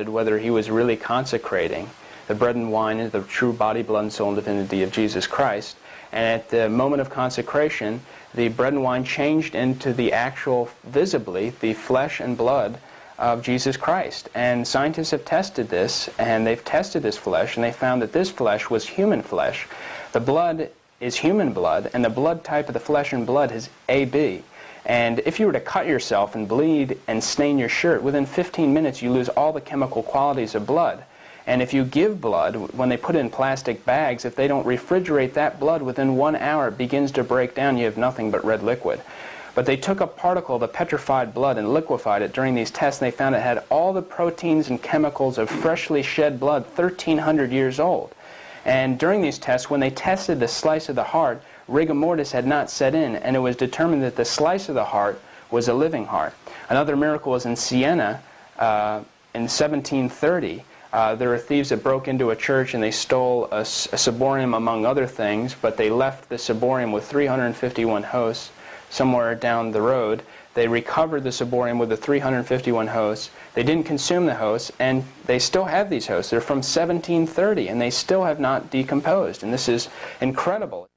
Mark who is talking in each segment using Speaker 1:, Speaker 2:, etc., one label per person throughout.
Speaker 1: whether he was really consecrating. The bread and wine is the true body, blood, and soul and divinity of Jesus Christ. And at the moment of consecration, the bread and wine changed into the actual, visibly, the flesh and blood of Jesus Christ. And scientists have tested this, and they've tested this flesh, and they found that this flesh was human flesh. The blood is human blood, and the blood type of the flesh and blood is AB. And if you were to cut yourself and bleed and stain your shirt, within 15 minutes you lose all the chemical qualities of blood. And if you give blood, when they put it in plastic bags, if they don't refrigerate that blood, within 1 hour it begins to break down. You have nothing but red liquid. But they took a particle of the petrified blood and liquefied it during these tests, and they found it had all the proteins and chemicals of freshly shed blood 1,300 years old. And during these tests, when they tested the slice of the heart, rigor mortis had not set in, and it was determined that the slice of the heart was a living heart. Another miracle was in Siena in 1730. There were thieves that broke into a church and they stole a ciborium among other things, but they left the ciborium with 351 hosts somewhere down the road. They recovered the ciborium with the 351 hosts. They didn't consume the hosts, and they still have these hosts. They're from 1730, and they still have not decomposed, and this is incredible.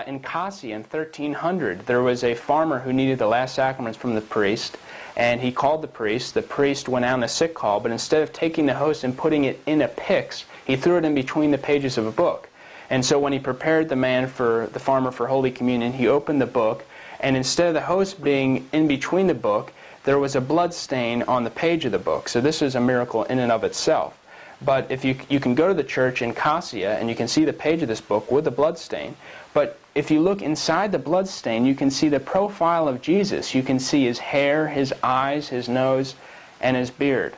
Speaker 1: In Cassia in 1300, there was a farmer who needed the last sacraments from the priest, and he called the priest. The priest went out on a sick call, but instead of taking the host and putting it in a pyx, he threw it in between the pages of a book. And so when he prepared the farmer for Holy Communion, he opened the book, and instead of the host being in between the book, there was a blood stain on the page of the book. So this is a miracle in and of itself. But if you can go to the church in Cassia and you can see the page of this book with the blood stain. But if you look inside the blood stain, you can see the profile of Jesus. You can see his hair, his eyes, his nose, and his beard.